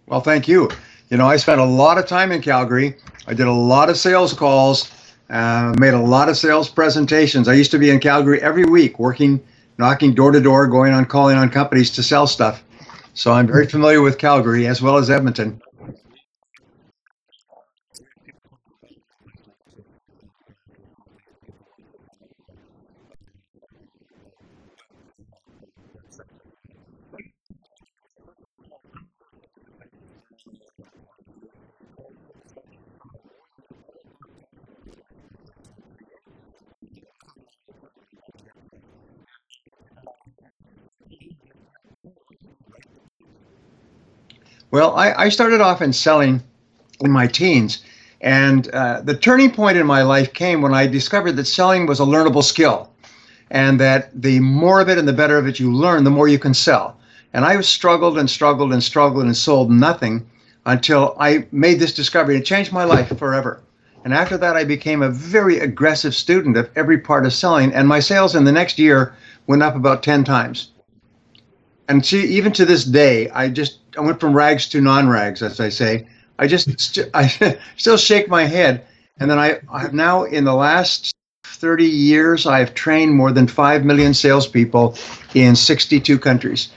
Well, thank you. You know, I spent a lot of time in Calgary. I did a lot of sales calls, made a lot of sales presentations. I used to be in Calgary every week working, knocking door to door, going on, calling on companies to sell stuff. So I'm very familiar with Calgary as well as Edmonton. Well, I started off in selling in my teens. And the turning point in my life came when I discovered that selling was a learnable skill, and that the more of it and the better of it you learn, the more you can sell. And I struggled and struggled and struggled and sold nothing until I made this discovery. It changed my life forever. And after that, I became a very aggressive student of every part of selling, and my sales in the next year went up about 10 times. And see, even to this day, I went from rags to non-rags, as I say. I still shake my head. And then I've now, in the last 30 years, I've trained more than 5 million salespeople in 62 countries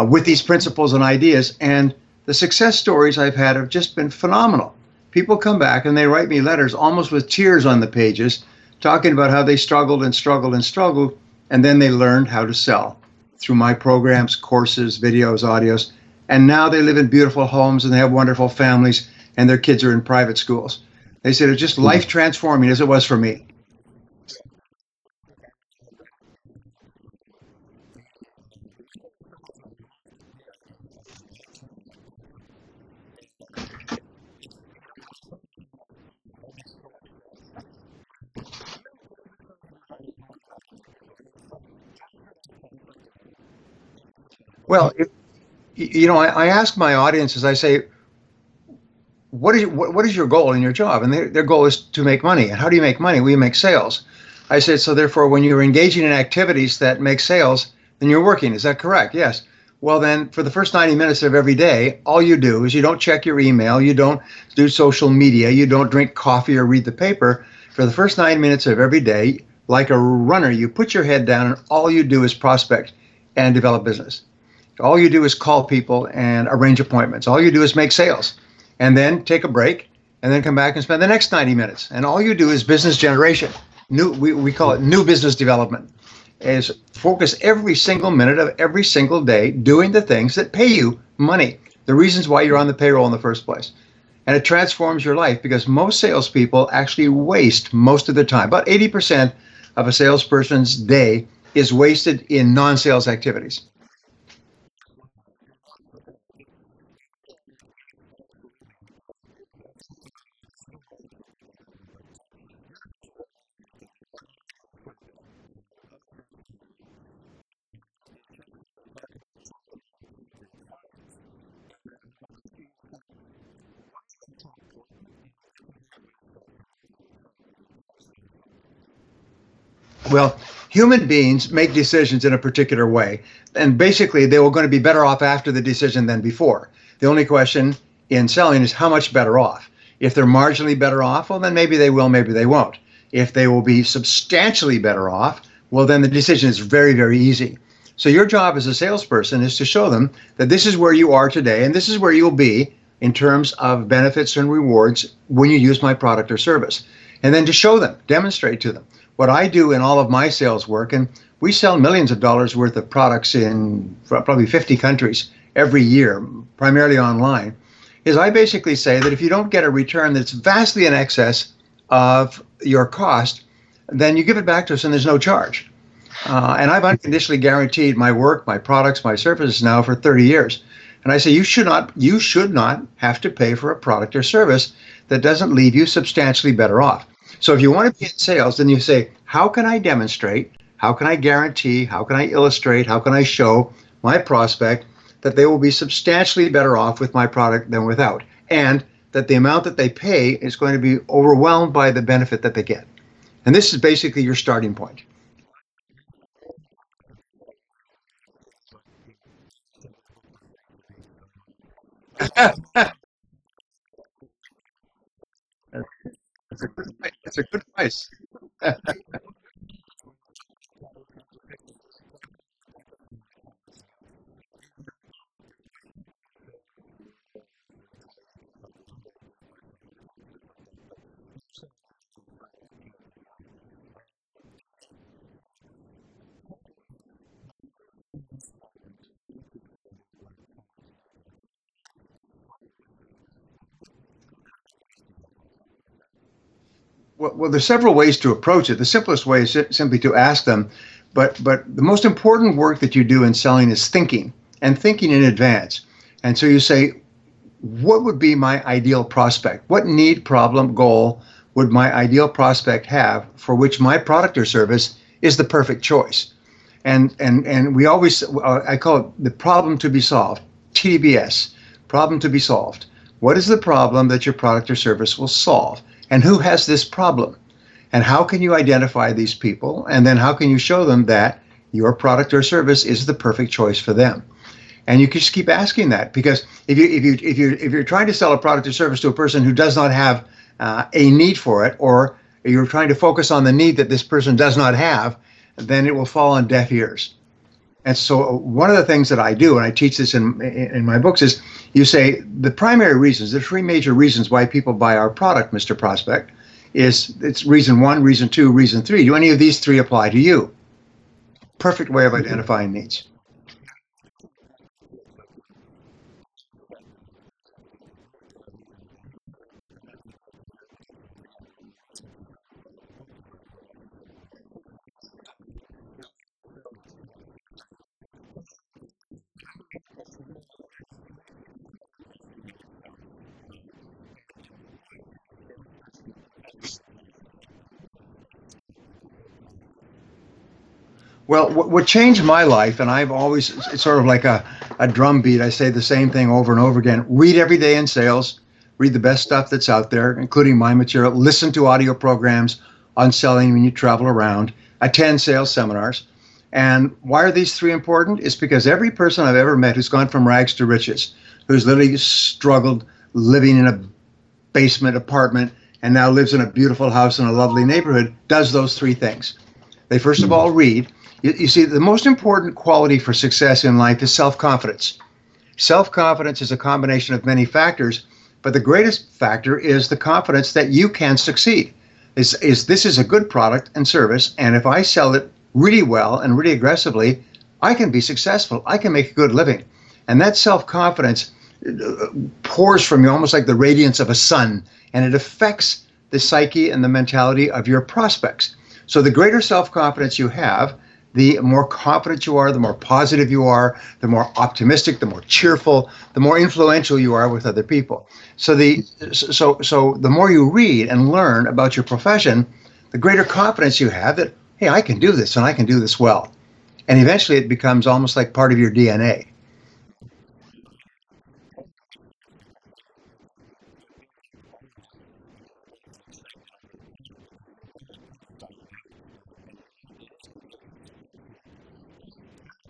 with these principles and ideas. And the success stories I've had have just been phenomenal. People come back and they write me letters almost with tears on the pages, talking about how they struggled and struggled and struggled, and then they learned how to sell through my programs, courses, videos, audios. And now they live in beautiful homes and they have wonderful families and their kids are in private schools. They said it's just life transforming as it was for me. Well, I ask my audiences, I say, what is your goal in your job? And their goal is to make money. And how do you make money? We make sales. I said, so therefore, when you're engaging in activities that make sales, then you're working. Is that correct? Yes. Well, then for the first 90 minutes of every day, all you do is you don't check your email, you don't do social media, you don't drink coffee or read the paper. For the first 9 minutes of every day, like a runner, you put your head down and all you do is prospect and develop business. All you do is call people and arrange appointments. All you do is make sales and then take a break and then come back and spend the next 90 minutes. And all you do is business generation. We call it new business development. Is focus every single minute of every single day doing the things that pay you money, the reasons why you're on the payroll in the first place. And it transforms your life because most salespeople actually waste most of their time. About 80% of a salesperson's day is wasted in non-sales activities. Well, human beings make decisions in a particular way, and basically they were going to be better off after the decision than before. The only question in selling is how much better off. If they're marginally better off, well, then maybe they will, maybe they won't. If they will be substantially better off, well, then the decision is very, very easy. So your job as a salesperson is to show them that this is where you are today and this is where you'll be in terms of benefits and rewards when you use my product or service. And then to show them, demonstrate to them. What I do in all of my sales work, and we sell millions of dollars worth of products in probably 50 countries every year, primarily online, is I basically say that if you don't get a return that's vastly in excess of your cost, then you give it back to us and there's no charge. And I've unconditionally guaranteed my work, my products, my services now for 30 years. And I say you should not have to pay for a product or service that doesn't leave you substantially better off. So if you want to be in sales, then you say, how can I demonstrate, how can I guarantee, how can I illustrate, how can I show my prospect that they will be substantially better off with my product than without, and that the amount that they pay is going to be overwhelmed by the benefit that they get. And this is basically your starting point. It's a good price. Well, there's several ways to approach it. The simplest way is simply to ask them, but the most important work that you do in selling is thinking, and thinking in advance. And so you say, what would be my ideal prospect? What need, problem, goal would my ideal prospect have for which my product or service is the perfect choice? And we always, I call it the problem to be solved, TDBS, problem to be solved. What is the problem that your product or service will solve? And who has this problem? And how can you identify these people? And then how can you show them that your product or service is the perfect choice for them? And you can just keep asking that, because if you're trying to sell a product or service to a person who does not have a need for it, or you're trying to focus on the need that this person does not have, then it will fall on deaf ears. And so one of the things that I do, and I teach this in my books, is you say the primary reasons, the three major reasons why people buy our product, Mr. Prospect, is it's reason one, reason two, reason three. Do any of these three apply to you? Perfect way of identifying needs. Well, what changed my life, and I've always, it's sort of like a drum beat. I say the same thing over and over again. Read every day in sales. Read the best stuff that's out there, including my material. Listen to audio programs on selling when you travel around. Attend sales seminars. And why are these three important? It's because every person I've ever met who's gone from rags to riches, who's literally struggled living in a basement apartment and now lives in a beautiful house in a lovely neighborhood, does those three things. They first of all read. You see, the most important quality for success in life is self-confidence. Self-confidence is a combination of many factors, but the greatest factor is the confidence that you can succeed. This is a good product and service, and if I sell it really well and really aggressively, I can be successful. I can make a good living. And that self-confidence pours from you almost like the radiance of a sun, and it affects the psyche and the mentality of your prospects. So the greater self-confidence you have, the more confident you are, the more positive you are, the more optimistic, the more cheerful, the more influential you are with other people. So the more you read and learn about your profession, the greater confidence you have that, hey, I can do this and I can do this well. And eventually it becomes almost like part of your DNA.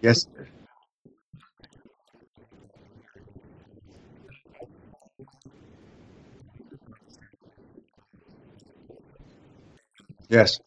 Yes. Yes.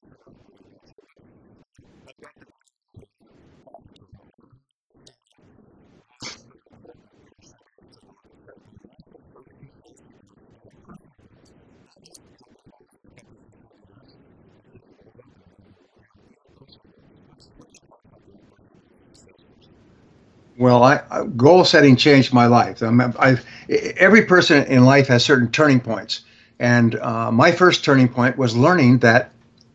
Well, goal setting changed my life. Every person in life has certain turning points. And my first turning point was learning that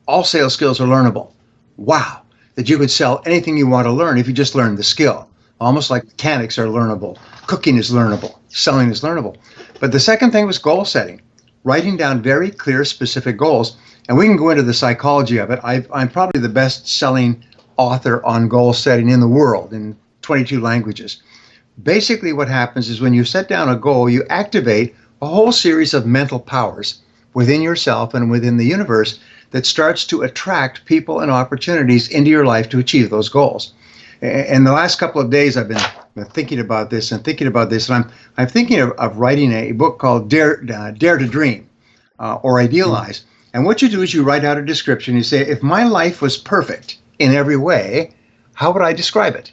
all sales skills are learnable. Wow, that you could sell anything you want to learn if you just learn the skill. Almost like mechanics are learnable. Cooking is learnable. Selling is learnable. But the second thing was goal setting, writing down very clear, specific goals. And we can go into the psychology of it. I'm probably the best selling author on goal setting in the world in 22 languages. Basically, what happens is when you set down a goal, you activate a whole series of mental powers within yourself and within the universe that starts to attract people and opportunities into your life to achieve those goals. In the last couple of days, I've been been thinking about this and thinking about this, and I'm thinking of writing a book called Dare to Dream or Idealize. And what you do is you write out a description. You say, if my life was perfect in every way, how would I describe it?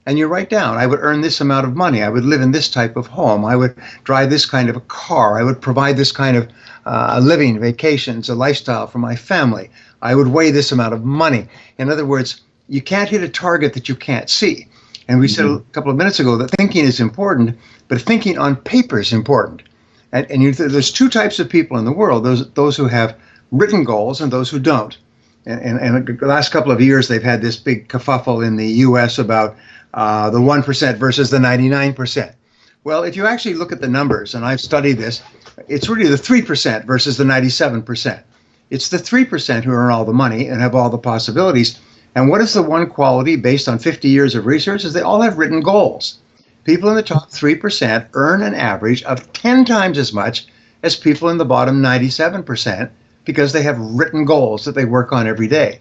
And you write down, I would earn this amount of money. I would live in this type of home. I would drive this kind of a car. I would provide this kind of living, vacations, a lifestyle for my family. I would weigh this amount of money. In other words, you can't hit a target that you can't see. And we said a couple of minutes ago that thinking is important, but thinking on paper is important. And there's two types of people in the world, those who have written goals and those who don't. And the last couple of years, they've had this big kerfuffle in the U.S. about the 1% versus the 99%. Well, if you actually look at the numbers, and I've studied this, it's really the 3% versus the 97%. It's the 3% who earn all the money and have all the possibilities. And what is the one quality based on 50 years of research is they all have written goals. People in the top 3% earn an average of 10 times as much as people in the bottom 97% because they have written goals that they work on every day.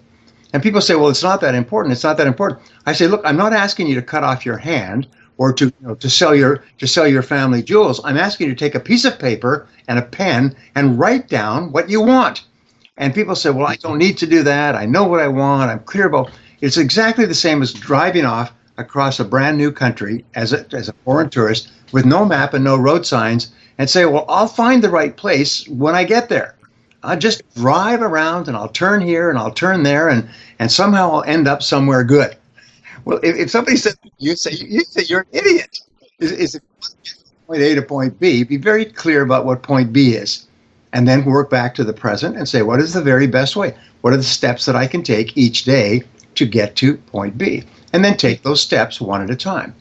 And people say, well, it's not that important. It's not that important. I say, look, I'm not asking you to cut off your hand or to sell your family jewels. I'm asking you to take a piece of paper and a pen and write down what you want. And people say, well, I don't need to do that. I know what I want. I'm clear about. It's exactly the same as driving off across a brand new country as a foreign tourist with no map and no road signs and say, well, I'll find the right place when I get there. I'll just drive around and I'll turn here and I'll turn there and somehow I'll end up somewhere good. Well, if somebody says, you say you're an idiot. Is it point A to point B? Be very clear about what point B is. And then work back to the present and say, what is the very best way? What are the steps that I can take each day to get to point B? And then take those steps one at a time.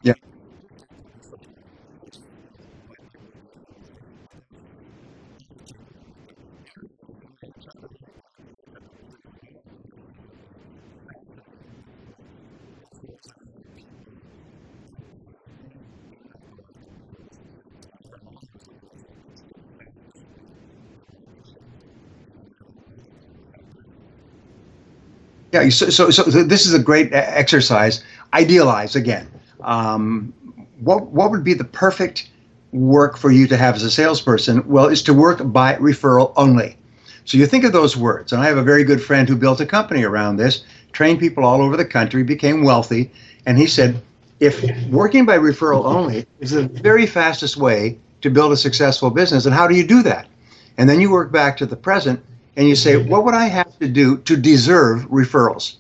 Yeah. Yeah, so this is a great exercise. Idealize again. What would be the perfect work for you to have as a salesperson? Well, is to work by referral only. So you think of those words, and I have a very good friend who built a company around this, trained people all over the country, became wealthy, and he said, if working by referral only is the very fastest way to build a successful business, and how do you do that? And then you work back to the present and you say, what would I have to do to deserve referrals?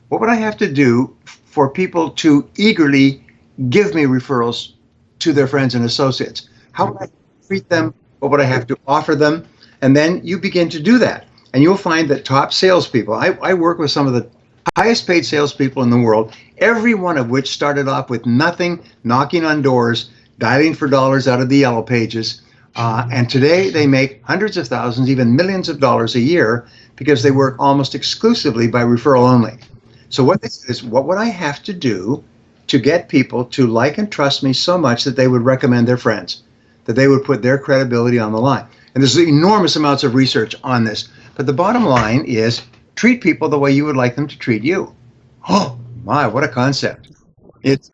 What would I have to do for people to eagerly give me referrals to their friends and associates? How would I treat them? What would I have to offer them? And then you begin to do that. And you'll find that top salespeople, I work with some of the highest paid salespeople in the world, every one of which started off with nothing, knocking on doors, dialing for dollars out of the yellow pages. And today they make hundreds of thousands, even millions of dollars a year because they work almost exclusively by referral only. So what this is, what would I have to do to get people to like and trust me so much that they would recommend their friends, that they would put their credibility on the line? And there's enormous amounts of research on this. But the bottom line is treat people the way you would like them to treat you. Oh my, what a concept. It's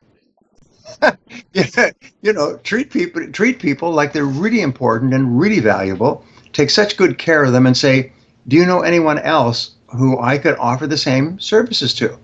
yeah, treat people like they're really important and really valuable. Take such good care of them and say, do you know anyone else who I could offer the same services to?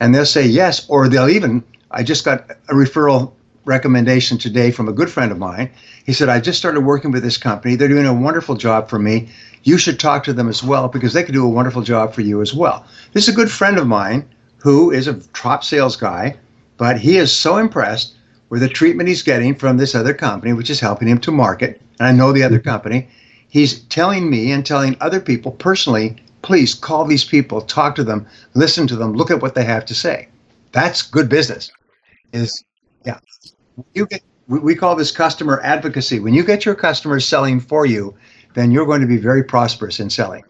And they'll say yes, or I just got a referral recommendation today from a good friend of mine. He said, I just started working with this company. They're doing a wonderful job for me. You should talk to them as well because they could do a wonderful job for you as well. This is a good friend of mine who is a top sales guy, but he is so impressed with the treatment he's getting from this other company, which is helping him to market. And I know the other company. He's telling me and telling other people personally, please call these people, talk to them, listen to them, look at what they have to say. That's good business. Yeah. We call this customer advocacy. When you get your customers selling for you, then you're going to be very prosperous in selling.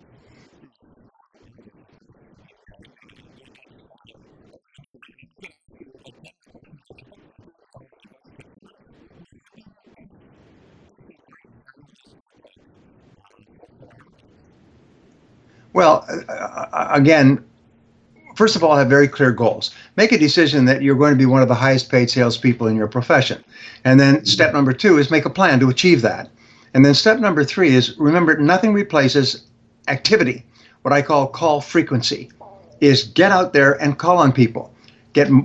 Well, again, first of all, have very clear goals. Make a decision that you're going to be one of the highest paid salespeople in your profession. And then step number 2 is make a plan to achieve that. And then step number 3 is remember, nothing replaces activity. What I call frequency is get out there and call on people.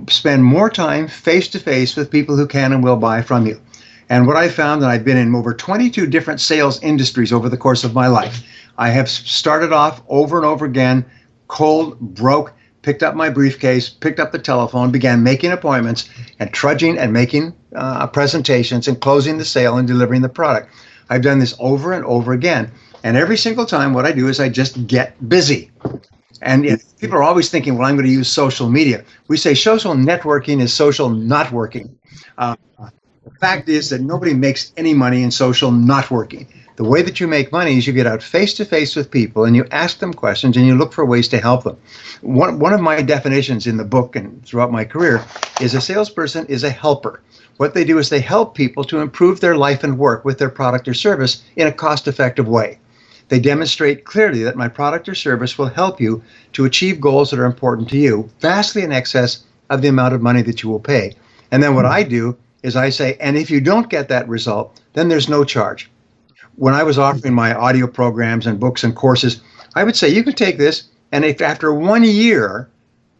Spend more time face to face with people who can and will buy from you. And what I found, and I've been in over 22 different sales industries over the course of my life. I have started off over and over again, cold, broke, picked up my briefcase, picked up the telephone, began making appointments and trudging and making presentations and closing the sale and delivering the product. I've done this over and over again. And every single time what I do is I just get busy. And people are always thinking, well, I'm going to use social media. We say social networking is social not working. The fact is that nobody makes any money in social not working. The way that you make money is you get out face to face with people and you ask them questions and you look for ways to help them. One of my definitions in the book and throughout my career is a salesperson is a helper. What they do is they help people to improve their life and work with their product or service in a cost-effective way. They demonstrate clearly that my product or service will help you to achieve goals that are important to you, vastly in excess of the amount of money that you will pay. And then what I do is I say, and if you don't get that result, then there's no charge. When I was offering my audio programs and books and courses, I would say you can take this, and if after 1 year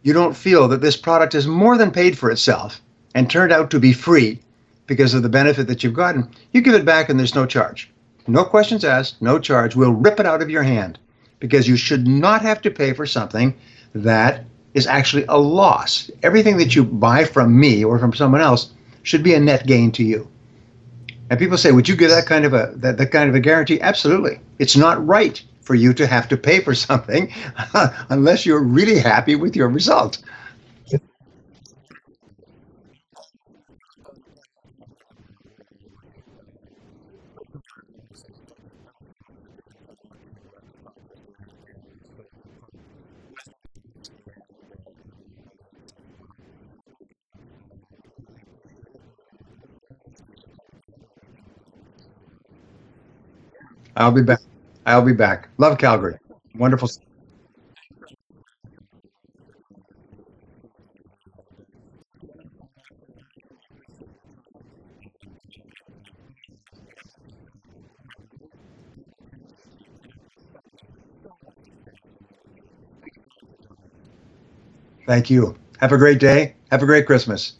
you don't feel that this product is more than paid for itself and turned out to be free because of the benefit that you've gotten, you give it back and there's no charge. No questions asked, no charge. We'll rip it out of your hand because you should not have to pay for something that is actually a loss. Everything that you buy from me or from someone else should be a net gain to you. And people say, would you give that kind of a guarantee? Absolutely. It's not right for you to have to pay for something unless you're really happy with your result. I'll be back. I'll be back. Love Calgary. Wonderful. Thank you. Have a great day. Have a great Christmas.